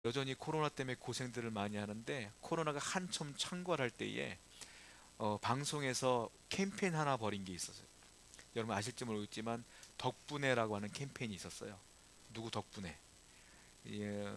여전히 코로나 때문에 고생들을 많이 하는데, 코로나가 한참 창궐할 때에 방송에서 캠페인 하나 벌인 게 있었어요. 여러분 아실지 모르겠지만 덕분에라고 하는 캠페인이 있었어요. 누구 덕분에? 예,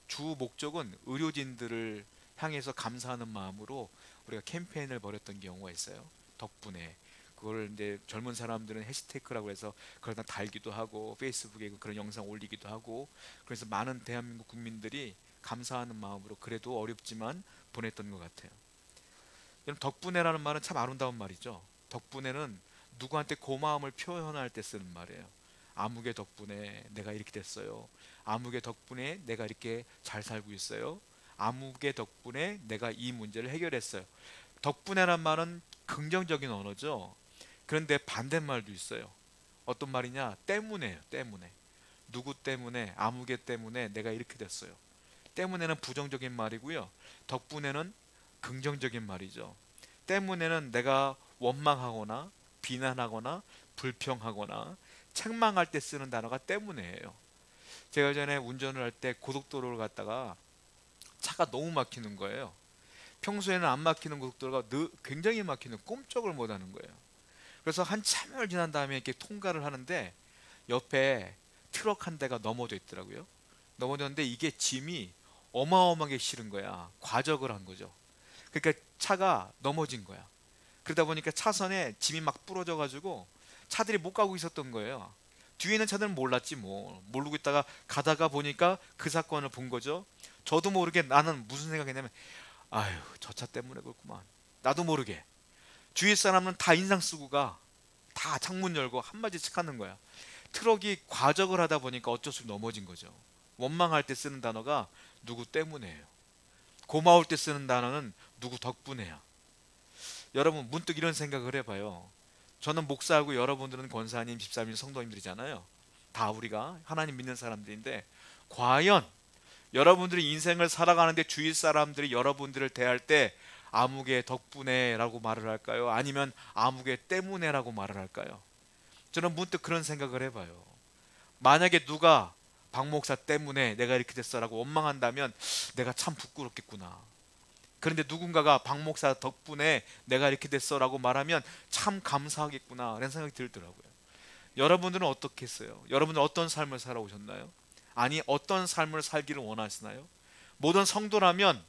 주 목적은 의료진들을 향해서 감사하는 마음으로 우리가 캠페인을 벌였던 경우가 있어요. 덕분에. 그걸 이제 젊은 사람들은 해시태그라고 해서 그걸 다 달기도 하고 페이스북에 그런 영상 올리기도 하고, 그래서 많은 대한민국 국민들이 감사하는 마음으로 그래도 어렵지만 보냈던 것 같아요. 여러분, 덕분에라는 말은 참 아름다운 말이죠. 덕분에는 누구한테 고마움을 표현할 때 쓰는 말이에요. 아무개 덕분에 내가 이렇게 됐어요. 아무개 덕분에 내가 이렇게 잘 살고 있어요. 아무개 덕분에 내가 이 문제를 해결했어요. 덕분에란 말은 긍정적인 언어죠. 그런데 반대말도 있어요. 어떤 말이냐? 때문에요. 때문에. 누구 때문에, 아무개 때문에 내가 이렇게 됐어요. 때문에는 부정적인 말이고요. 덕분에는 긍정적인 말이죠. 때문에는 내가 원망하거나 비난하거나 불평하거나 책망할 때 쓰는 단어가 때문에예요. 제가 전에 운전을 할 때 고속도로를 갔다가 차가 너무 막히는 거예요. 평소에는 안 막히는 고속도로가 굉장히 막히는, 꼼짝을 못 하는 거예요. 그래서 한참을 지난 다음에 이렇게 통과를 하는데 옆에 트럭 한 대가 넘어져 있더라고요. 넘어졌는데 이게 짐이 어마어마하게 실은 거야. 과적을 한 거죠. 그러니까 차가 넘어진 거야. 그러다 보니까 차선에 짐이 막 부러져 가지고 차들이 못 가고 있었던 거예요. 뒤에 있는 차들은 몰랐지 뭐. 모르고 있다가 가다가 보니까 그 사건을 본 거죠. 저도 모르게 나는 무슨 생각했냐면, 아유, 저 차 때문에 그렇구만. 나도 모르게 주위 사람은 다 인상 쓰고 가. 다 창문 열고 한마디씩 하는 거야. 트럭이 과적을 하다 보니까 어쩔 수 없이 넘어진 거죠. 원망할 때 쓰는 단어가 누구 때문에예요. 고마울 때 쓰는 단어는 누구 덕분에야. 여러분 문득 이런 생각을 해봐요. 저는 목사하고 여러분들은 권사님, 집사님, 성도님들이잖아요. 다 우리가 하나님 믿는 사람들인데, 과연 여러분들이 인생을 살아가는데 주위 사람들이 여러분들을 대할 때 아무개 덕분에라고 말을 할까요? 아니면 아무개 때문에라고 말을 할까요? 저는 문득 그런 생각을 해봐요. 만약에 누가 박 목사 때문에 내가 이렇게 됐어라고 원망한다면 내가 참 부끄럽겠구나. 그런데 누군가가 박 목사 덕분에 내가 이렇게 됐어라고 말하면 참 감사하겠구나 라는 생각이 들더라고요. 여러분들은 어떻게 했어요? 여러분은 어떤 삶을 살아오셨나요? 아니, 어떤 삶을 살기를 원하시나요? 모든 성도라면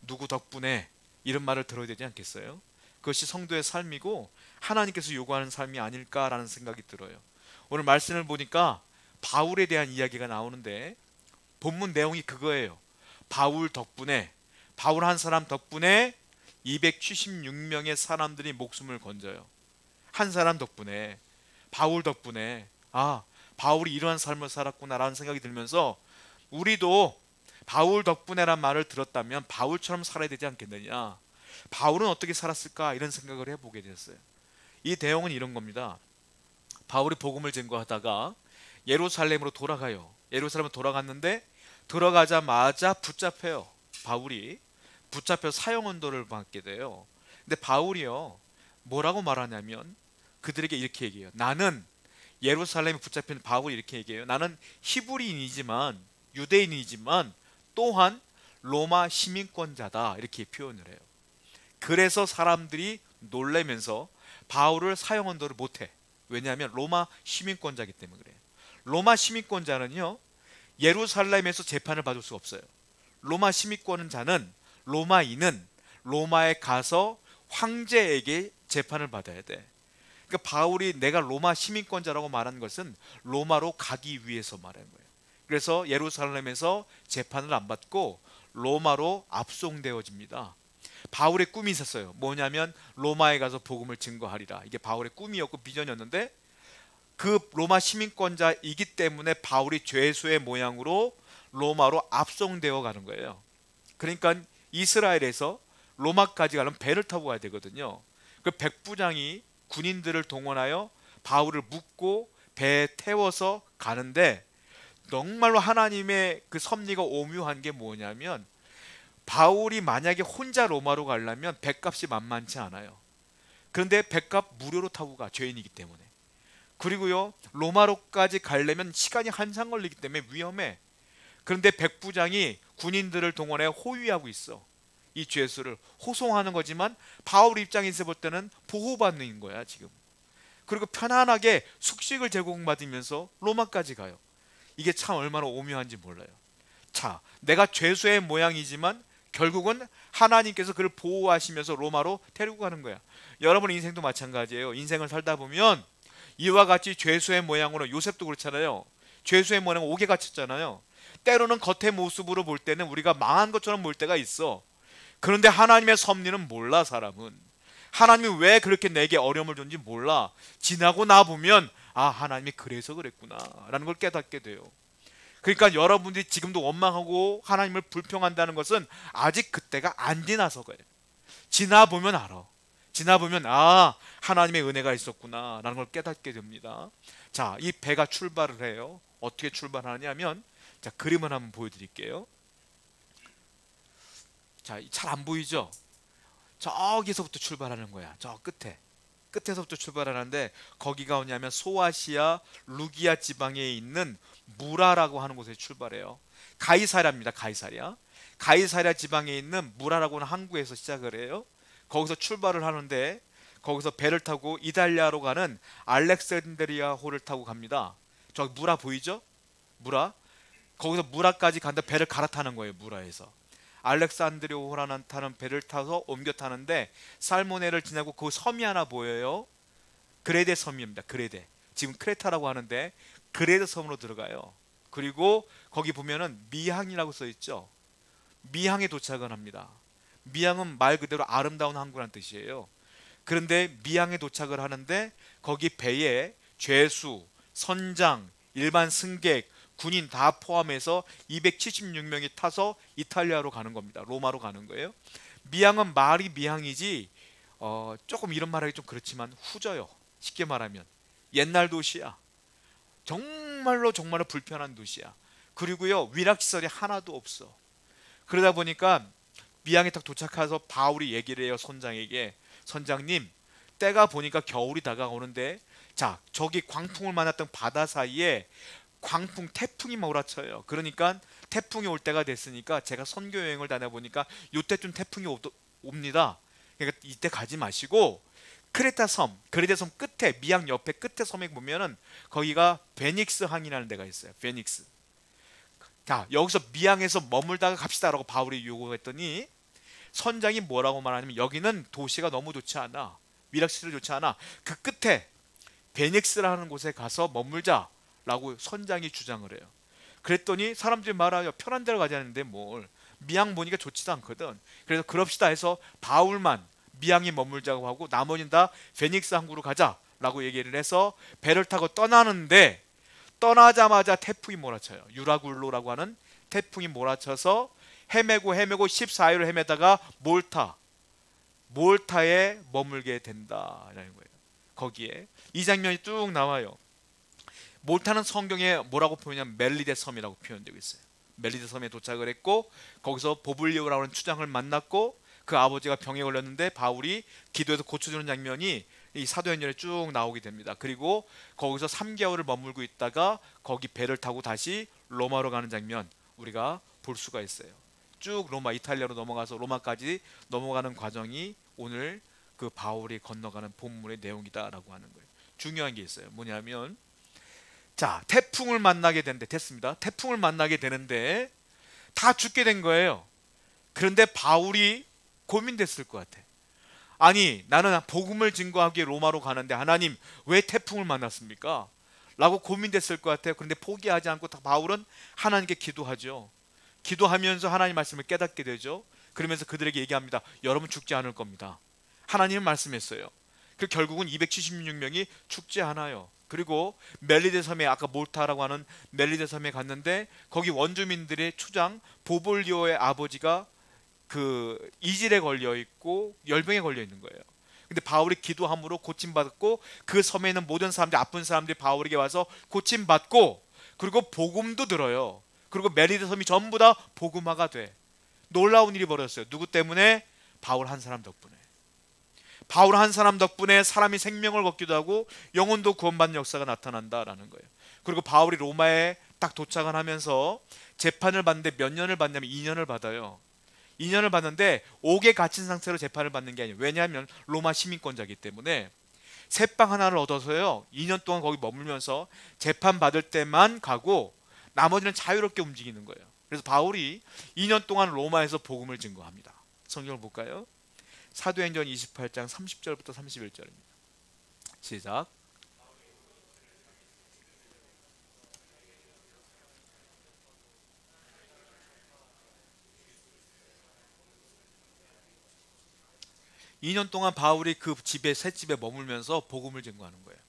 누구 덕분에 이런 말을 들어야 되지 않겠어요? 그것이 성도의 삶이고 하나님께서 요구하는 삶이 아닐까라는 생각이 들어요. 오늘 말씀을 보니까 바울에 대한 이야기가 나오는데 본문 내용이 그거예요. 바울 덕분에, 바울 한 사람 덕분에 276명의 사람들이 목숨을 건져요. 한 사람 덕분에, 바울 덕분에, 아, 바울이 이러한 삶을 살았구나라는 생각이 들면서 우리도 바울 덕분에란 말을 들었다면 바울처럼 살아야 되지 않겠느냐. 바울은 어떻게 살았을까 이런 생각을 해보게 됐어요. 이 내용은 이런 겁니다. 바울이 복음을 증거하다가 예루살렘으로 돌아가요. 예루살렘으로 돌아갔는데 들어가자마자 붙잡혀요. 바울이 붙잡혀 사형 언도를 받게 돼요. 근데 바울이요, 뭐라고 말하냐면 그들에게 이렇게 얘기해요. 나는, 예루살렘에 붙잡힌 바울이 이렇게 얘기해요. 나는 히브리인이지만, 유대인이지만 또한 로마 시민권자다 이렇게 표현을 해요. 그래서 사람들이 놀래면서 바울을 사형 언도를 못해. 왜냐하면 로마 시민권자이기 때문에 그래요. 로마 시민권자는요, 예루살렘에서 재판을 받을 수 없어요. 로마 시민권자는, 로마인은 로마에 가서 황제에게 재판을 받아야 돼. 그러니까 바울이 내가 로마 시민권자라고 말한 것은 로마로 가기 위해서 말하는 거예요. 그래서 예루살렘에서 재판을 안 받고 로마로 압송되어집니다. 바울의 꿈이 있었어요. 뭐냐면 로마에 가서 복음을 증거하리라. 이게 바울의 꿈이었고 비전이었는데, 그 로마 시민권자이기 때문에 바울이 죄수의 모양으로 로마로 압송되어 가는 거예요. 그러니까 이스라엘에서 로마까지 가려면 배를 타고 가야 되거든요. 그 백부장이 군인들을 동원하여 바울을 묶고 배에 태워서 가는데, 정말로 하나님의 그 섭리가 오묘한 게 뭐냐면 바울이 만약에 혼자 로마로 가려면 배값이 만만치 않아요. 그런데 배값 무료로 타고 가, 죄인이기 때문에. 그리고요, 로마로까지 가려면 시간이 한참 걸리기 때문에 위험해. 그런데 백부장이 군인들을 동원해 호위하고 있어. 이 죄수를 호송하는 거지만 바울 입장에서 볼 때는 보호받는 거야 지금. 그리고 편안하게 숙식을 제공받으면서 로마까지 가요. 이게 참 얼마나 오묘한지 몰라요. 자, 내가 죄수의 모양이지만 결국은 하나님께서 그를 보호하시면서 로마로 데리고 가는 거야. 여러분 인생도 마찬가지예요. 인생을 살다 보면 이와 같이 죄수의 모양으로, 요셉도 그렇잖아요. 죄수의 모양 옥에 갇혔잖아요. 때로는 겉의 모습으로 볼 때는 우리가 망한 것처럼 볼 때가 있어. 그런데 하나님의 섭리는 몰라. 사람은 하나님이 왜 그렇게 내게 어려움을 줬는지 몰라. 지나고 나 보면 아, 하나님이 그래서 그랬구나 라는 걸 깨닫게 돼요. 그러니까 여러분들이 지금도 원망하고 하나님을 불평한다는 것은 아직 그때가 안 지나서 그래요. 지나보면 알아. 지나보면 아, 하나님의 은혜가 있었구나 라는 걸 깨닫게 됩니다. 자, 이 배가 출발을 해요. 어떻게 출발하느냐 하면, 자, 그림을 한번 보여드릴게요. 자, 잘 안 보이죠? 저기서부터 출발하는 거야. 저 끝에서부터 출발하는데, 거기가 어디냐면 소아시아 루기아 지방에 있는 무라라고 하는 곳에 출발해요. 가이사랴입니다. 가이사랴 지방에 있는 무라라고 하는 항구에서 시작을 해요. 거기서 출발을 하는데, 거기서 배를 타고 이탈리아로 가는 알렉산드리아호를 타고 갑니다. 저기 무라 보이죠? 무라. 거기서 무라까지 간다. 배를 갈아타는 거예요. 무라에서 알렉산드리아호라는 타는 배를 타서 옮겨 타는데, 살모네를 지나고 그 섬이 하나 보여요. 그레데 섬입니다. 그레데. 지금 크레타라고 하는데 그레데 섬으로 들어가요. 그리고 거기 보면은 미항이라고 써 있죠. 미항에 도착을 합니다. 미항은 말 그대로 아름다운 항구란 뜻이에요. 그런데 미항에 도착을 하는데 거기 배에 죄수, 선장, 일반 승객, 군인 다 포함해서 276명이 타서 이탈리아로 가는 겁니다. 로마로 가는 거예요. 미항은 말이 미항이지 조금 이런 말하기 좀 그렇지만 후져요. 쉽게 말하면 옛날 도시야. 정말로 불편한 도시야. 그리고요, 위락시설이 하나도 없어. 그러다 보니까 미항에 딱 도착해서 바울이 얘기를 해요. 선장에게. 선장님, 때가 보니까 겨울이 다가오는데, 자, 저기 광풍을 만났던 바다 사이에 광풍, 태풍이 몰아쳐요. 그러니까 태풍이 올 때가 됐으니까 제가 선교 여행을 다녀보니까 요때쯤 태풍이 옵니다. 그러니까 이때 가지 마시고 크레타 섬, 그레데 섬 끝에, 미항 옆에 끝에 섬에 보면은 거기가 베닉스 항이라는 데가 있어요. 베닉스. 자, 여기서 미항에서 머물다가 갑시다라고 바울이 요구했더니 선장이 뭐라고 말하냐면, 여기는 도시가 너무 좋지 않아. 위락시설이 좋지 않아. 그 끝에 베닉스라는 곳에 가서 머물자라고 선장이 주장을 해요. 그랬더니 사람들이 말하요. 편한 데로 가자는데 뭘. 미항 보니까 좋지도 않거든. 그래서 그럽시다 해서 바울만 미항에 머물자고 하고 나머지는 다 베닉스 항구로 가자라고 얘기를 해서 배를 타고 떠나는데, 떠나자마자 태풍이 몰아쳐요. 유라굴로라고 하는 태풍이 몰아쳐서 헤매고 14일을 헤매다가 몰타에 머물게 된다라는 거예요. 거기에 이 장면이 쭉 나와요. 몰타는 성경에 뭐라고 표현하냐면 멜리데 섬이라고 표현되고 있어요. 멜리데 섬에 도착을 했고 거기서 보블리오라고 하는 추장을 만났고, 그 아버지가 병에 걸렸는데 바울이 기도해서 고쳐주는 장면이 이 사도행전에 쭉 나오게 됩니다. 그리고 거기서 3개월을 머물고 있다가 거기 배를 타고 다시 로마로 가는 장면 우리가 볼 수가 있어요. 쭉 로마, 이탈리아로 넘어가서 로마까지 넘어가는 과정이 오늘 그 바울이 건너가는 본문의 내용이다라고 하는 거예요. 중요한 게 있어요. 뭐냐면, 자, 태풍을 만나게 되는데, 됐습니다. 태풍을 만나게 되는데 다 죽게 된 거예요. 그런데 바울이 고민됐을 것 같아. 아니, 나는 복음을 증거하기 위해 로마로 가는데 하나님 왜 태풍을 만났습니까? 라고 고민됐을 것 같아요. 그런데 포기하지 않고 바울은 하나님께 기도하죠. 기도하면서 하나님 말씀을 깨닫게 되죠. 그러면서 그들에게 얘기합니다. 여러분 죽지 않을 겁니다. 하나님은 말씀했어요. 그 결국은 276명이 죽지 않아요. 그리고 멜리데 섬에, 아까 몰타라고 하는 멜리데 섬에 갔는데 거기 원주민들의 추장 보볼리오의 아버지가 그 이질에 걸려 있고 열병에 걸려 있는 거예요. 근데 바울이 기도함으로 고침받았고, 그 섬에 있는 모든 사람들, 아픈 사람들이 바울에게 와서 고침받고, 그리고 복음도 들어요. 그리고 멜리데 섬이 전부 다 복음화가 돼. 놀라운 일이 벌어졌어요. 누구 때문에? 바울 한 사람 덕분에. 바울 한 사람 덕분에 사람이 생명을 얻기도 하고 영혼도 구원받는 역사가 나타난다라는 거예요. 그리고 바울이 로마에 딱 도착을 하면서 재판을 받는데 몇 년을 받냐면 2년을 받아요. 2년을 받는데 옥에 갇힌 상태로 재판을 받는 게 아니에요. 왜냐하면 로마 시민권자이기 때문에 새빵 하나를 얻어서요 2년 동안 거기 머물면서 재판 받을 때만 가고 나머지는 자유롭게 움직이는 거예요. 그래서 바울이 2년 동안 로마에서 복음을 증거합니다. 성경을 볼까요? 사도행전 28장 30절부터 31절입니다. 시작. 2년 동안 바울이 그 집에 새 집에 머물면서 복음을 증거하는 거예요.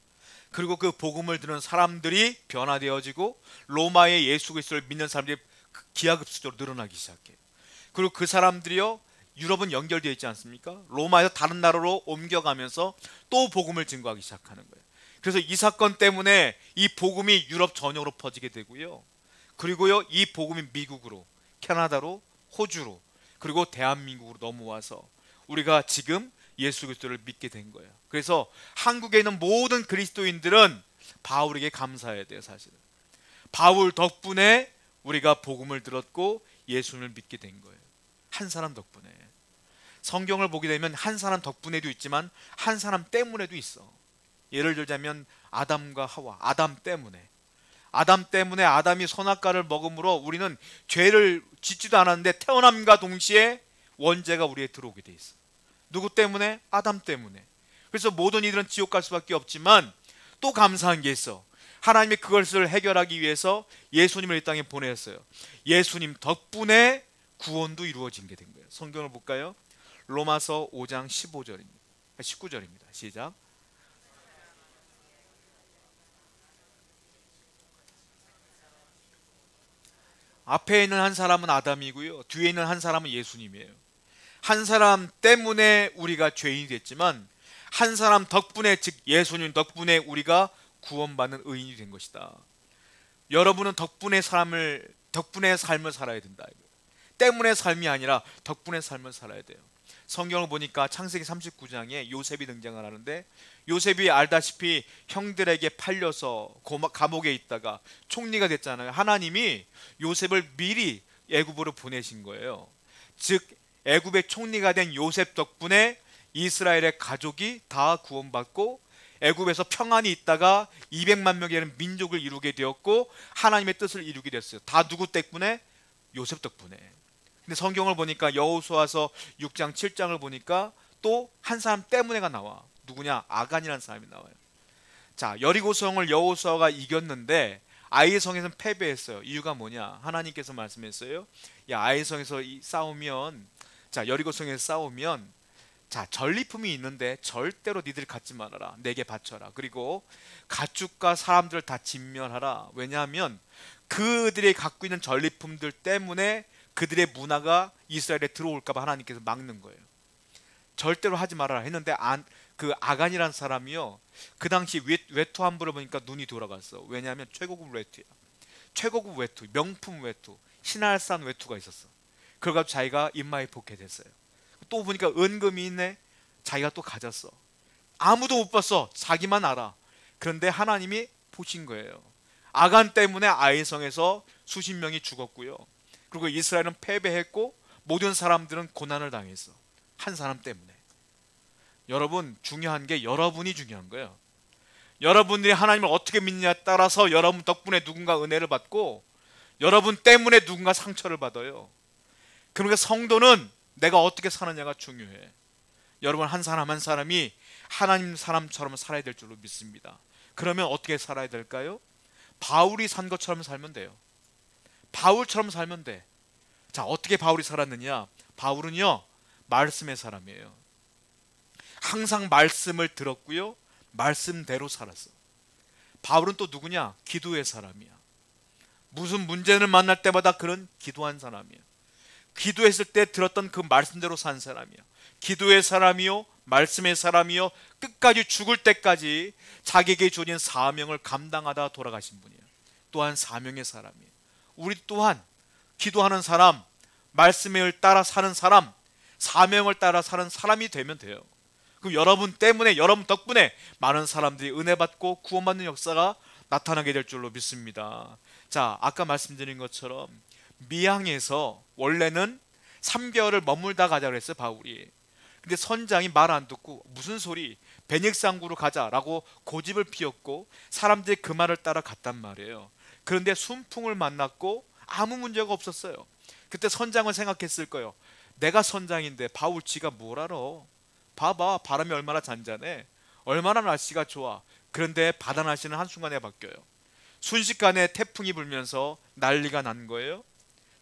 그리고 그 복음을 들은 사람들이 변화되어지고 로마의 예수 그리스도를 믿는 사람들이 기하급수적으로 늘어나기 시작해요. 그리고 그 사람들이요 유럽은 연결되어 있지 않습니까? 로마에서 다른 나라로 옮겨가면서 또 복음을 증거하기 시작하는 거예요. 그래서 이 사건 때문에 이 복음이 유럽 전역으로 퍼지게 되고요. 그리고요 이 복음이 미국으로, 캐나다로, 호주로, 그리고 대한민국으로 넘어와서 우리가 지금 예수 그리스도를 믿게 된 거예요. 그래서 한국에 있는 모든 그리스도인들은 바울에게 감사해야 돼요. 사실은 바울 덕분에 우리가 복음을 들었고 예수님을 믿게 된 거예요. 한 사람 덕분에. 성경을 보게 되면 한 사람 덕분에도 있지만 한 사람 때문에도 있어. 예를 들자면 아담과 하와, 아담 때문에 아담이 선악과를 먹음으로 우리는 죄를 짓지도 않았는데 태어남과 동시에 원죄가 우리에 들어오게 돼 있어. 누구 때문에? 아담 때문에. 그래서 모든 이들은 지옥 갈 수밖에 없지만 또 감사한 게 있어. 하나님이 그것을 해결하기 위해서 예수님을 이 땅에 보내셨어요. 예수님 덕분에 구원도 이루어진 게 된 거예요. 성경을 볼까요? 로마서 5장 15절입니다. 19절입니다. 시작. 앞에 있는 한 사람은 아담이고요. 뒤에 있는 한 사람은 예수님이에요. 한 사람 때문에 우리가 죄인이 됐지만 한 사람 덕분에, 즉 예수님 덕분에 우리가 구원받는 의인이 된 것이다. 여러분은 덕분의 삶을 살아야 된다. 때문에 삶이 아니라 덕분의 삶을 살아야 돼요. 성경을 보니까 창세기 39장에 요셉이 등장을 하는데, 요셉이 알다시피 형들에게 팔려서 감옥에 있다가 총리가 됐잖아요. 하나님이 요셉을 미리 애굽으로 보내신 거예요. 즉 애굽의 총리가 된 요셉 덕분에 이스라엘의 가족이 다 구원받고 애굽에서 평안히 있다가 200만 명이 되는 민족을 이루게 되었고 하나님의 뜻을 이루게 됐어요. 다 누구 덕분에? 요셉 덕분에. 근데 성경을 보니까 여호수아서 6장 7장을 보니까 또 한 사람 때문에가 나와. 누구냐? 아간이라는 사람이 나와요. 자, 여리고성을 여호수아가 이겼는데 아이성에서는 패배했어요. 이유가 뭐냐? 하나님께서 말씀했어요. 야, 아이성에서 싸우면, 자, 여리고성에서 싸우면, 자, 전리품이 있는데 절대로 니들 갖지 말아라. 내게 바쳐라. 그리고 가축과 사람들을 다 진멸하라. 왜냐하면 그들이 갖고 있는 전리품들 때문에 그들의 문화가 이스라엘에 들어올까봐 하나님께서 막는 거예요. 절대로 하지 말아라 했는데 그 아간이라는 사람이요, 그 당시 외투 함부로 보니까 눈이 돌아갔어. 왜냐하면 최고급 외투야. 최고급 외투, 명품 외투, 신할산 외투가 있었어. 그래가지고 자기가 입마에 복게 됐어요. 또 보니까 은금이 있네. 자기가 또 가졌어. 아무도 못 봤어. 자기만 알아. 그런데 하나님이 보신 거예요. 아간 때문에 아이성에서 수십 명이 죽었고요. 그리고 이스라엘은 패배했고 모든 사람들은 고난을 당했어. 한 사람 때문에. 여러분, 중요한 게 여러분이 중요한 거예요. 여러분들이 하나님을 어떻게 믿느냐에 따라서 여러분 덕분에 누군가 은혜를 받고 여러분 때문에 누군가 상처를 받아요. 그러니까 성도는 내가 어떻게 사느냐가 중요해. 여러분, 한 사람 한 사람이 하나님 사람처럼 살아야 될 줄로 믿습니다. 그러면 어떻게 살아야 될까요? 바울이 산 것처럼 살면 돼요. 바울처럼 살면 돼. 자, 어떻게 바울이 살았느냐? 바울은요, 말씀의 사람이에요. 항상 말씀을 들었고요, 말씀대로 살았어. 바울은 또 누구냐? 기도의 사람이야. 무슨 문제를 만날 때마다 그런 기도한 사람이야. 기도했을 때 들었던 그 말씀대로 산 사람이야. 기도의 사람이요, 말씀의 사람이요, 끝까지 죽을 때까지 자기에게 주어진 사명을 감당하다 돌아가신 분이에요. 또한 사명의 사람이에요. 우리 또한 기도하는 사람, 말씀을 따라 사는 사람, 사명을 따라 사는 사람이 되면 돼요. 그럼 여러분 때문에, 여러분 덕분에 많은 사람들이 은혜 받고 구원받는 역사가 나타나게 될 줄로 믿습니다. 자, 아까 말씀드린 것처럼 미항에서 원래는 3개월을 머물다 가자고 했어요, 바울이. 근데 선장이 말 안 듣고 무슨 소리, 베닉상구로 가자라고 고집을 피웠고 사람들이 그 말을 따라 갔단 말이에요. 그런데 순풍을 만났고 아무 문제가 없었어요. 그때 선장은 생각했을 거예요. 내가 선장인데 바울 지가 뭘 알아? 봐봐, 바람이 얼마나 잔잔해, 얼마나 날씨가 좋아. 그런데 바다 날씨는 한순간에 바뀌어요. 순식간에 태풍이 불면서 난리가 난 거예요.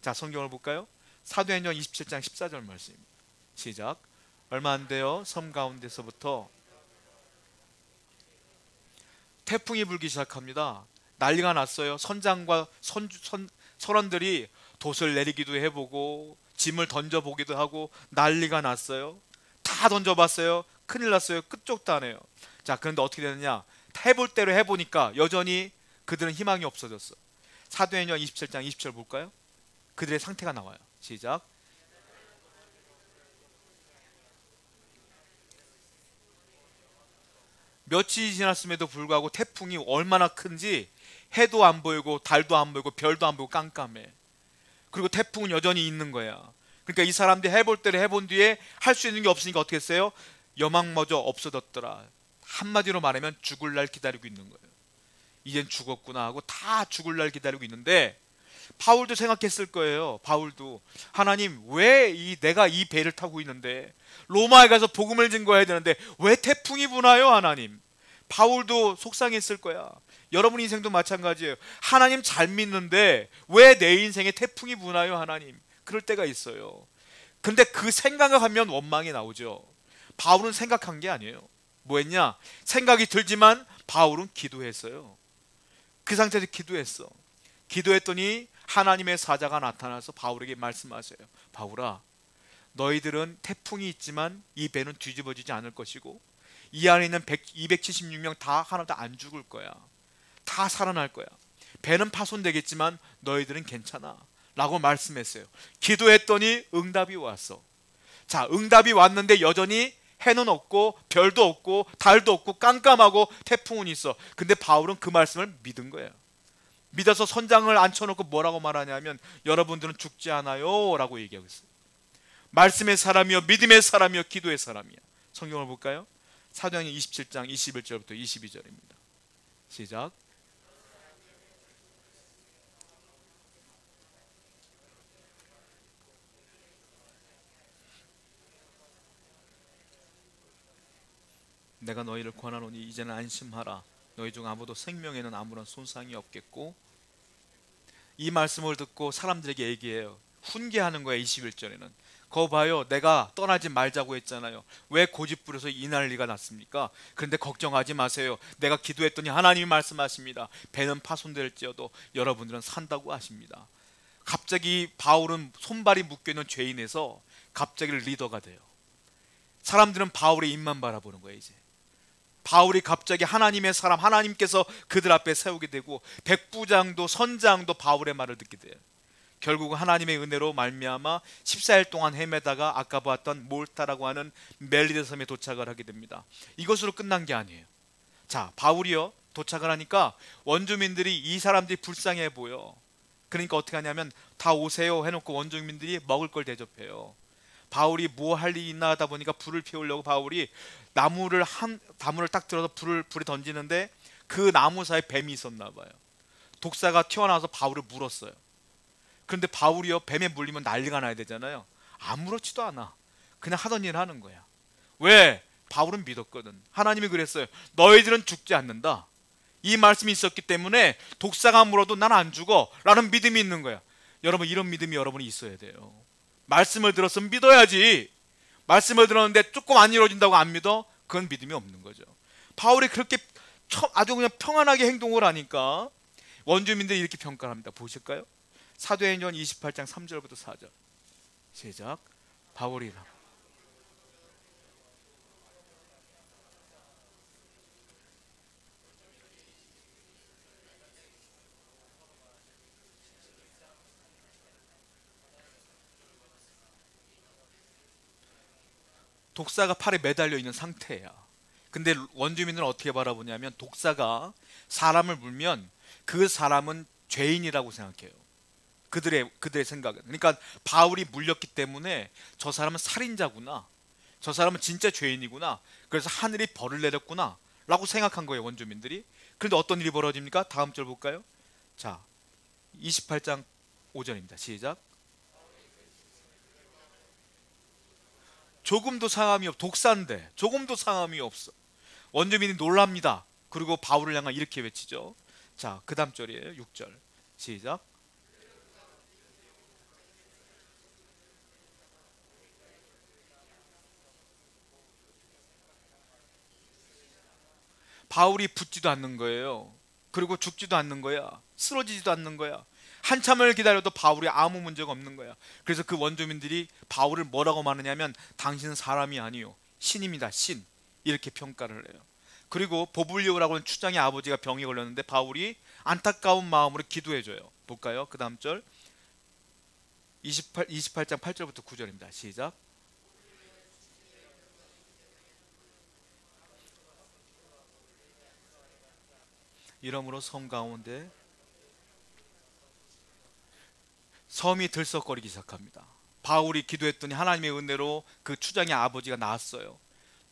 자, 성경을 볼까요? 사도행전 27장 14절 말씀입니다. 시작. 얼마 안 돼요. 섬 가운데서부터 태풍이 불기 시작합니다. 난리가 났어요. 선장과 선원들이 돛을 내리기도 해보고 짐을 던져보기도 하고 난리가 났어요. 다 던져봤어요. 큰일 났어요. 끝쪽도 안 해요. 자, 그런데 어떻게 되느냐, 해볼 대로 해보니까 여전히 그들은 희망이 없어졌어. 사도행전 27장 20절 볼까요? 그들의 상태가 나와요. 시작. 며칠이 지났음에도 불구하고 태풍이 얼마나 큰지 해도 안 보이고 달도 안 보이고 별도 안 보이고 깜깜해. 그리고 태풍은 여전히 있는 거야. 그러니까 이 사람들이 해볼 대로 해본 뒤에 할 수 있는 게 없으니까 어떻게 했어요? 여망마저 없어졌더라. 한마디로 말하면 죽을 날 기다리고 있는 거예요. 이젠 죽었구나 하고 다 죽을 날 기다리고 있는데, 바울도 생각했을 거예요. 바울도, 하나님, 왜 내가 이 배를 타고 있는데 로마에 가서 복음을 증거해야 되는데 왜 태풍이 부나요, 하나님? 바울도 속상했을 거야. 여러분 인생도 마찬가지예요. 하나님 잘 믿는데 왜 내 인생에 태풍이 부나요, 하나님? 그럴 때가 있어요. 근데 그 생각을 하면 원망이 나오죠. 바울은 생각한 게 아니에요. 뭐 했냐? 생각이 들지만 바울은 기도했어요. 그 상태에서 기도했어. 기도했더니 하나님의 사자가 나타나서 바울에게 말씀하세요. 바울아, 너희들은 태풍이 있지만 이 배는 뒤집어지지 않을 것이고 이 안에 있는 276명 다 하나도 안 죽을 거야. 다 살아날 거야. 배는 파손되겠지만 너희들은 괜찮아 라고 말씀했어요. 기도했더니 응답이 왔어. 자, 응답이 왔는데 여전히 해는 없고 별도 없고 달도 없고 깜깜하고 태풍은 있어. 근데 바울은 그 말씀을 믿은 거예요. 믿어서 선장을 앉혀놓고 뭐라고 말하냐면 여러분들은 죽지 않아요 라고 얘기하고 있어요. 말씀의 사람이요, 믿음의 사람이요, 기도의 사람이요. 성경을 볼까요? 사도행전 27장 21절부터 22절입니다. 시작. 내가 너희를 권하노니 이제는 안심하라. 너희 중 아무도 생명에는 아무런 손상이 없겠고. 이 말씀을 듣고 사람들에게 얘기해요. 훈계하는 거예요. 21절에는 거 봐요, 내가 떠나지 말자고 했잖아요. 왜 고집부려서 이 난리가 났습니까? 그런데 걱정하지 마세요. 내가 기도했더니 하나님이 말씀하십니다. 배는 파손될지어도 여러분들은 산다고 하십니다. 갑자기 바울은 손발이 묶여있는 죄인에서 갑자기 리더가 돼요. 사람들은 바울의 입만 바라보는 거예요. 이제 바울이 갑자기 하나님의 사람, 하나님께서 그들 앞에 세우게 되고 백부장도 선장도 바울의 말을 듣게 돼요. 결국은 하나님의 은혜로 말미암아 14일 동안 헤매다가 아까 보았던 몰타라고 하는 멜리데 섬에 도착을 하게 됩니다. 이것으로 끝난 게 아니에요. 자, 바울이요, 도착을 하니까 원주민들이 이 사람들이 불쌍해 보여. 그러니까 어떻게 하냐면 다 오세요 해놓고 원주민들이 먹을 걸 대접해요. 바울이 뭐 할 일이 있나 하다 보니까 불을 피우려고 바울이 나무를 딱 들어서 불에 던지는데 그 나무 사이에 뱀이 있었나 봐요. 독사가 튀어나와서 바울을 물었어요. 그런데 바울이요, 뱀에 물리면 난리가 나야 되잖아요. 아무렇지도 않아. 그냥 하던 일 하는 거야. 왜? 바울은 믿었거든. 하나님이 그랬어요. 너희들은 죽지 않는다. 이 말씀이 있었기 때문에 독사가 물어도 난 안 죽어 라는 믿음이 있는 거야. 여러분, 이런 믿음이 여러분이 있어야 돼요. 말씀을 들었으면 믿어야지. 말씀을 들었는데 조금 안 이루어진다고 안 믿어? 그건 믿음이 없는 거죠. 바울이 그렇게 아주 그냥 평안하게 행동을 하니까 원주민들이 이렇게 평가를 합니다. 보실까요? 사도행전 28장 3절부터 4절. 시작. 바울이라. 독사가 팔에 매달려 있는 상태야. 근데 원주민들은 어떻게 바라보냐면 독사가 사람을 물면 그 사람은 죄인이라고 생각해요. 그들의 생각은. 그러니까 바울이 물렸기 때문에 저 사람은 살인자구나, 저 사람은 진짜 죄인이구나, 그래서 하늘이 벌을 내렸구나 라고 생각한 거예요, 원주민들이. 그런데 어떤 일이 벌어집니까? 다음 절 볼까요? 자, 28장 5절입니다. 시작. 조금도 상함이 없, 독사인데 조금도 상함이 없어. 원주민이 놀랍니다. 그리고 바울을 향한 이렇게 외치죠. 자, 그 다음 절이에요. 6절 시작. 바울이 붙지도 않는 거예요. 그리고 죽지도 않는 거야. 쓰러지지도 않는 거야. 한참을 기다려도 바울이 아무 문제가 없는 거야. 그래서 그 원주민들이 바울을 뭐라고 말하냐면 당신은 사람이 아니요 신입니다, 신, 이렇게 평가를 해요. 그리고 보블리오라고 하는 추장의 아버지가 병이 걸렸는데 바울이 안타까운 마음으로 기도해줘요. 볼까요? 그 다음 절 28장 8절부터 9절입니다. 시작. 이러므로 섬 가운데 섬이 들썩거리기 시작합니다. 바울이 기도했더니 하나님의 은혜로 그 추장의 아버지가 나았어요.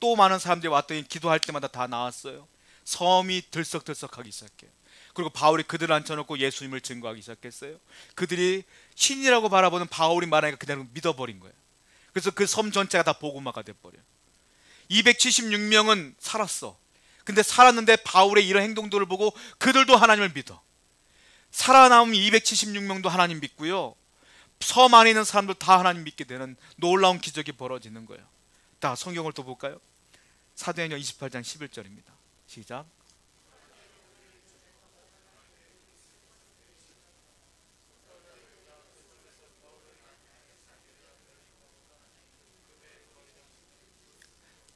또 많은 사람들이 왔더니 기도할 때마다 다 나왔어요. 섬이 들썩들썩하기 시작해요. 그리고 바울이 그들을 앉혀놓고 예수님을 증거하기 시작했어요. 그들이 신이라고 바라보는 바울이 말하니까 그대로 믿어버린 거예요. 그래서 그 섬 전체가 다 복음화가 돼버려요. 276명은 살았어. 근데 살았는데 바울의 이런 행동들을 보고 그들도 하나님을 믿어. 살아남은 276명도 하나님 믿고요, 섬 안에 있는 사람들 다 하나님 믿게 되는 놀라운 기적이 벌어지는 거예요. 자, 성경을 또 볼까요? 사도행전 28장 11절입니다. 시작.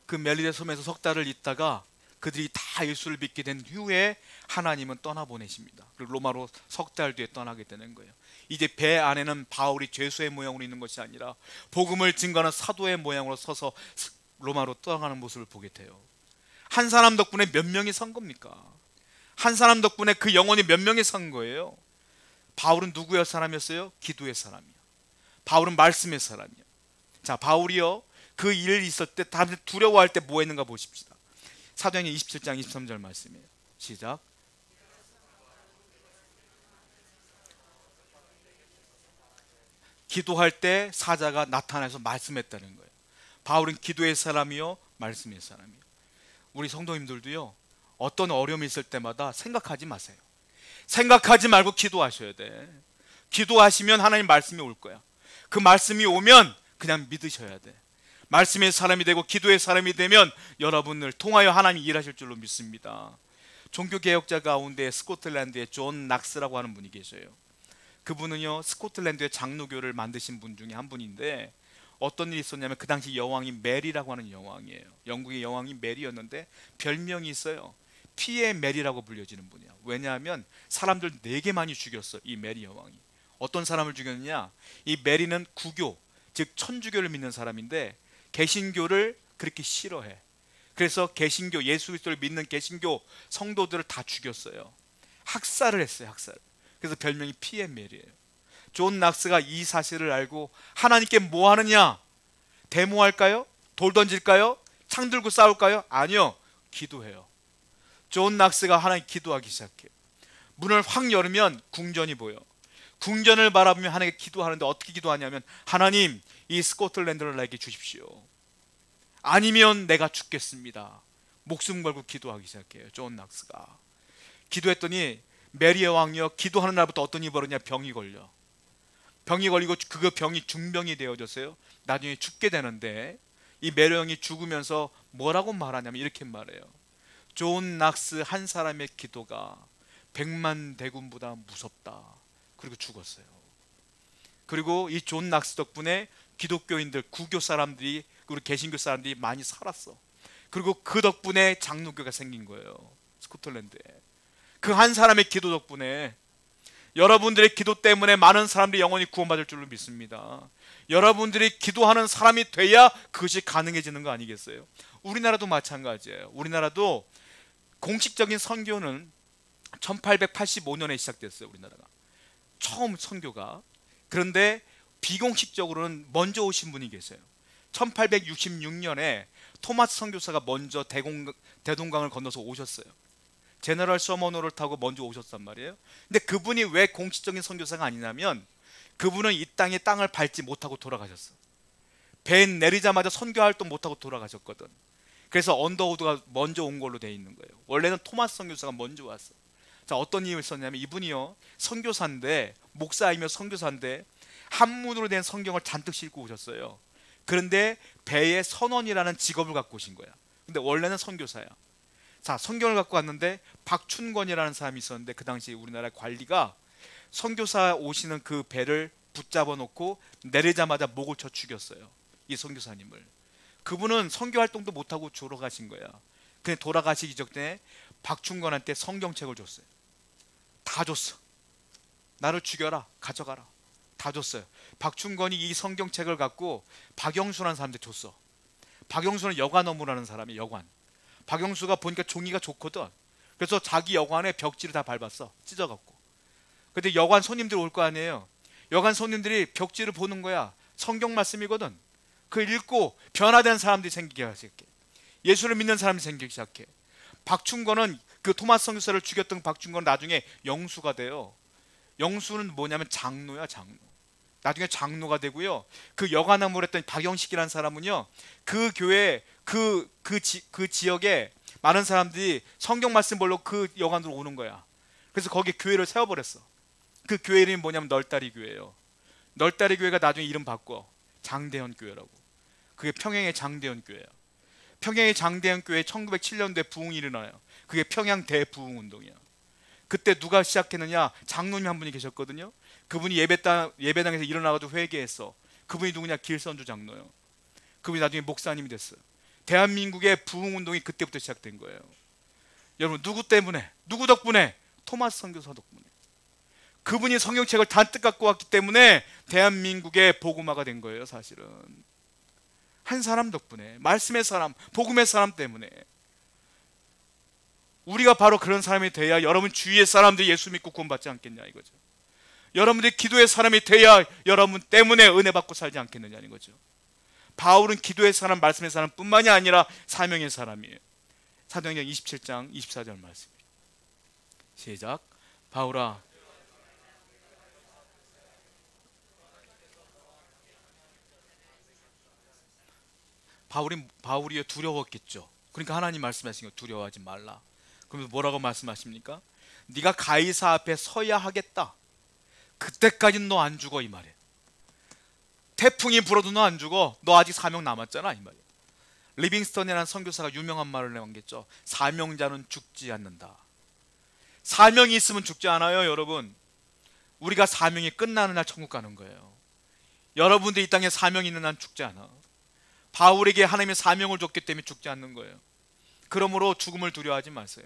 그 멜리데 섬에서 석 달을 있다가 그들이 다 예수를 믿게 된 후에 하나님은 떠나보내십니다. 그리고 로마로 석 달 뒤에 떠나게 되는 거예요. 이제 배 안에는 바울이 죄수의 모양으로 있는 것이 아니라 복음을 증거하는 사도의 모양으로 서서 로마로 떠나가는 모습을 보게 돼요. 한 사람 덕분에 몇 명이 산 겁니까? 한 사람 덕분에 그 영혼이 몇 명이 산 거예요? 바울은 누구의 사람이었어요? 기도의 사람이요. 바울은 말씀의 사람이요. 자, 바울이요, 그 일이 있을 때 다들 두려워할 때 뭐 했는가 보십시다. 사도행전 27장 23절 말씀이에요. 시작. 기도할 때 사자가 나타나서 말씀했다는 거예요. 바울은 기도의 사람이요 말씀의 사람이요. 우리 성도님들도요, 어떤 어려움이 있을 때마다 생각하지 마세요. 생각하지 말고 기도하셔야 돼. 기도하시면 하나님 말씀이 올 거야. 그 말씀이 오면 그냥 믿으셔야 돼. 말씀의 사람이 되고 기도의 사람이 되면 여러분을 통하여 하나님이 일하실 줄로 믿습니다. 종교개혁자 가운데 스코틀랜드에 존 낙스라고 하는 분이 계셔요. 그분은요, 스코틀랜드의 장로교를 만드신 분 중에 한 분인데, 어떤 일이 있었냐면 그 당시 여왕이 메리라고 하는 여왕이에요. 영국의 여왕이 메리였는데 별명이 있어요. 피의 메리라고 불려지는 분이야. 왜냐하면 사람들 되게 많이 죽였어, 이 메리 여왕이. 어떤 사람을 죽였느냐, 이 메리는 구교, 즉 천주교를 믿는 사람인데 개신교를 그렇게 싫어해. 그래서 개신교, 예수 그리스도를 믿는 개신교 성도들을 다 죽였어요. 학살을 했어요, 학살. 그래서 별명이 피의 메리예요. 존 낙스가 이 사실을 알고 하나님께 뭐 하느냐? 데모할까요? 돌 던질까요? 창 들고 싸울까요? 아니요, 기도해요. 존 낙스가 하나님 기도하기 시작해요. 문을 확 열으면 궁전이 보여. 궁전을 바라보며 하나님께 기도하는데 어떻게 기도하냐면, 하나님, 이 스코틀랜드를 나에게 주십시오. 아니면 내가 죽겠습니다. 목숨 걸고 기도하기 시작해요, 존 낙스가. 기도했더니 메리 여왕이요, 기도하는 날부터 어떤 일이 벌어지냐, 병이 걸려. 병이 걸리고 그 병이 중병이 되어졌어요. 나중에 죽게 되는데 이 메리 여왕이 죽으면서 뭐라고 말하냐면 이렇게 말해요. 존 낙스 한 사람의 기도가 100만 대군보다 무섭다. 그리고 죽었어요. 그리고 이 존 낙스 덕분에 기독교인들, 구교 사람들이, 그리고 개신교 사람들이 많이 살았어. 그리고 그 덕분에 장로교가 생긴 거예요, 스코틀랜드에. 그 한 사람의 기도 덕분에. 여러분들의 기도 때문에 많은 사람들이 영원히 구원받을 줄로 믿습니다. 여러분들이 기도하는 사람이 돼야 그것이 가능해지는 거 아니겠어요? 우리나라도 마찬가지예요. 우리나라도 공식적인 선교는 1885년에 시작됐어요. 우리나라가 처음 선교가 그런데 비공식적으로는 먼저 오신 분이 계세요. 1866년에 토마스 선교사가 먼저 대동강을 건너서 오셨어요. 제너럴 서머너를 타고 먼저 오셨단 말이에요. 근데 그분이 왜 공식적인 선교사가 아니냐면 그분은 이 땅을 밟지 못하고 돌아가셨어. 배 내리자마자 선교 활동 못하고 돌아가셨거든. 그래서 언더우드가 먼저 온 걸로 돼 있는 거예요. 원래는 토마스 선교사가 먼저 왔어. 자, 어떤 힘을 썼냐면 이분이요, 선교사인데, 목사이며 선교사인데 한문으로 된 성경을 잔뜩 싣고 오셨어요. 그런데 배에 선원이라는 직업을 갖고 오신 거야. 근데 원래는 선교사야. 자, 성경을 갖고 왔는데 박춘권이라는 사람이 있었는데 그 당시 우리나라 관리가 선교사 오시는 그 배를 붙잡아 놓고 내리자마자 목을 쳐 죽였어요, 이 선교사님을. 그분은 선교 활동도 못하고 돌아가신 거야. 그냥 돌아가시기 전에 박춘권한테 성경책을 줬어요. 다 줬어. 나를 죽여라, 가져가라. 다 줬어요. 박춘권이 이 성경책을 갖고 박영수라는 사람한테 줬어. 박영수는 여관 업무라는 사람이, 여관. 박영수가 보니까 종이가 좋거든. 그래서 자기 여관에 벽지를 다 밟았어, 찢어갖고. 근데 여관 손님들 올 거 아니에요. 여관 손님들이 벽지를 보는 거야. 성경 말씀이거든. 그 읽고 변화된 사람들이 생기기 시작해. 예수를 믿는 사람이 생기기 시작해. 박춘권은, 그 토마스 선교사를 죽였던 박춘권은 나중에 영수가 돼요. 영수는 뭐냐면 장로야, 장로. 나중에 장로가 되고요. 그 여관 업무를 했던 박영식이라는 사람은요, 그 교회 그 지역에 많은 사람들이 성경 말씀 보러 그 여관으로 오는 거야. 그래서 거기 교회를 세워버렸어. 그 교회 이름이 뭐냐면 널다리 교회예요. 널다리 교회가 나중에 이름 바꿔 장대현 교회라고. 그게 평양의 장대현 교회예요. 평양의 장대현 교회 1907년도에 부흥이 일어나요. 그게 평양 대부흥 운동이야. 그때 누가 시작했느냐? 장로님 한 분이 계셨거든요. 그분이 예배당에서 일어나가지고 회개했어. 그분이 누구냐? 길선주 장로요. 그분이 나중에 목사님이 됐어요. 대한민국의 부흥 운동이 그때부터 시작된 거예요. 여러분, 누구 때문에? 누구 덕분에? 토마스 선교사 덕분에. 그분이 성경책을 잔뜩 갖고 왔기 때문에 대한민국의 복음화가 된 거예요, 사실은. 한 사람 덕분에, 말씀의 사람, 복음의 사람 때문에. 우리가 바로 그런 사람이 돼야 여러분 주위의 사람들이 예수 믿고 구원받지 않겠냐 이거죠. 여러분들이 기도의 사람이 돼야 여러분 때문에 은혜 받고 살지 않겠느냐는 거죠. 바울은 기도의 사람, 말씀의 사람 뿐만이 아니라 사명의 사람이에요. 사도행전 27장 24절 말씀입니다. 시작. 바울아, 바울이 두려웠겠죠. 그러니까 하나님 말씀하신 거 두려워하지 말라. 그러면서 뭐라고 말씀하십니까? 네가 가이사 앞에 서야 하겠다. 그때까지는 너 안 죽어, 이 말이에요. 태풍이 불어도 너 안 죽어. 너 아직 사명 남았잖아, 이 말이에요. 리빙스턴이라는 선교사가 유명한 말을 남겼죠. 사명자는 죽지 않는다. 사명이 있으면 죽지 않아요, 여러분. 우리가 사명이 끝나는 날 천국 가는 거예요. 여러분들 이 땅에 사명이 있는 한 죽지 않아. 바울에게 하나님의 사명을 줬기 때문에 죽지 않는 거예요. 그러므로 죽음을 두려워하지 마세요.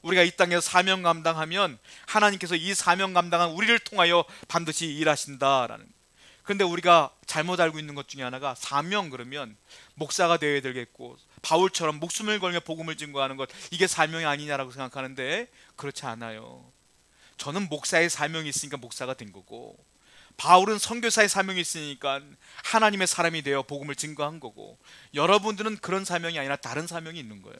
우리가 이 땅에서 사명 감당하면 하나님께서 이 사명 감당한 우리를 통하여 반드시 일하신다라는. 그런데 우리가 잘못 알고 있는 것 중에 하나가, 사명 그러면 목사가 되어야 되겠고 바울처럼 목숨을 걸며 복음을 증거하는 것, 이게 사명이 아니냐라고 생각하는데 그렇지 않아요. 저는 목사의 사명이 있으니까 목사가 된 거고, 바울은 선교사의 사명이 있으니까 하나님의 사람이 되어 복음을 증거한 거고, 여러분들은 그런 사명이 아니라 다른 사명이 있는 거예요.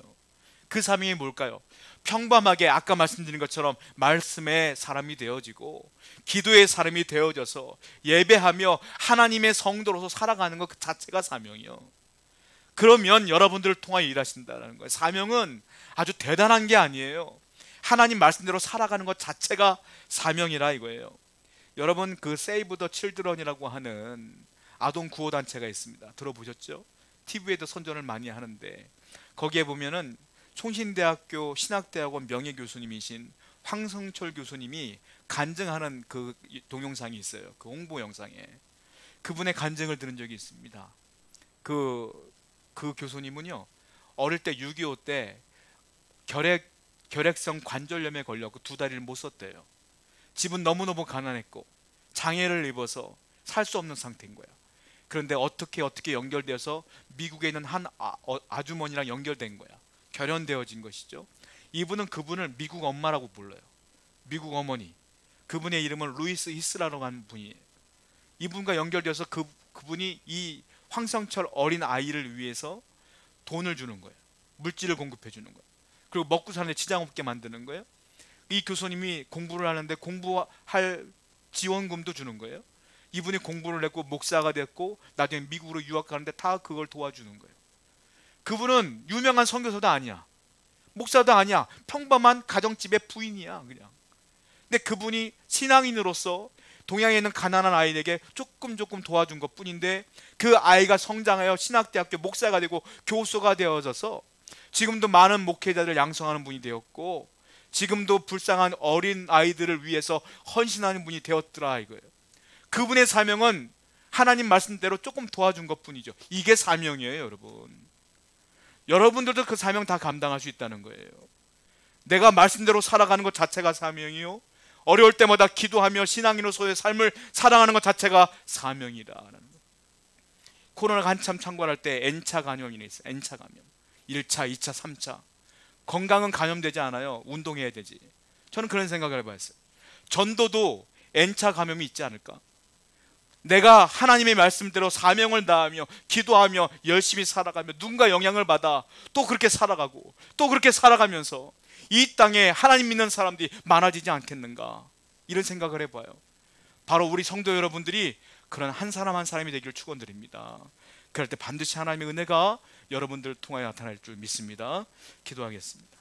그 사명이 뭘까요? 평범하게 아까 말씀드린 것처럼 말씀의 사람이 되어지고 기도의 사람이 되어져서 예배하며 하나님의 성도로서 살아가는 것 그 자체가 사명이요. 그러면 여러분들을 통하여 일하신다는 거예요. 사명은 아주 대단한 게 아니에요. 하나님 말씀대로 살아가는 것 자체가 사명이라 이거예요. 여러분, 그 세이브 더 칠드런이라고 하는 아동 구호 단체가 있습니다. 들어보셨죠? TV에도 선전을 많이 하는데 거기에 보면은 총신대학교 신학대학원 명예교수님이신 황성철 교수님이 간증하는 그 동영상이 있어요. 그 홍보 영상에 그분의 간증을 들은 적이 있습니다. 그 교수님은요, 어릴 때 6.25 때 결핵성 관절염에 걸려서 2다리를 못 썼대요. 집은 너무너무 가난했고 장애를 입어서 살 수 없는 상태인 거야. 그런데 어떻게 연결되어서 미국에 있는 한 아주머니랑 연결된 거야. 결연되어진 것이죠. 이분은 그분을 미국 엄마라고 불러요. 미국 어머니. 그분의 이름은 루이스 히스라라고 하는 분이에요. 이분과 연결되어서 그분이 이 황성철 어린 아이를 위해서 돈을 주는 거예요. 물질을 공급해 주는 거예요. 그리고 먹고 사는데 지장 없게 만드는 거예요. 이 교수님이 공부를 하는데 공부할 지원금도 주는 거예요. 이분이 공부를 했고 목사가 됐고 나중에 미국으로 유학 가는데 다 그걸 도와주는 거예요. 그분은 유명한 선교사도 아니야. 목사도 아니야. 평범한 가정집의 부인이야 그냥. 근데 그분이 신앙인으로서 동양에 있는 가난한 아이에게 조금 도와준 것 뿐인데 그 아이가 성장하여 신학대학교 목사가 되고 교수가 되어져서 지금도 많은 목회자들을 양성하는 분이 되었고 지금도 불쌍한 어린 아이들을 위해서 헌신하는 분이 되었더라 이거예요. 그분의 사명은 하나님 말씀대로 조금 도와준 것 뿐이죠. 이게 사명이에요 여러분. 여러분들도 그 사명 다 감당할 수 있다는 거예요. 내가 말씀대로 살아가는 것 자체가 사명이요, 어려울 때마다 기도하며 신앙인으로서의 삶을 사랑하는 것 자체가 사명이라는 거예요. 코로나가 한참 창궐할 때 N차 감염이 있어요. N차 감염. 1차, 2차, 3차. 건강은 감염되지 않아요. 운동해야 되지. 저는 그런 생각을 해봤어요. 전도도 N차 감염이 있지 않을까? 내가 하나님의 말씀대로 사명을 다하며 기도하며 열심히 살아가며 누군가 영향을 받아 또 그렇게 살아가고 또 그렇게 살아가면서 이 땅에 하나님 믿는 사람들이 많아지지 않겠는가, 이런 생각을 해봐요. 바로 우리 성도 여러분들이 그런 한 사람 한 사람이 되기를 축원드립니다. 그럴 때 반드시 하나님의 은혜가 여러분들을 통하여 나타날 줄 믿습니다. 기도하겠습니다.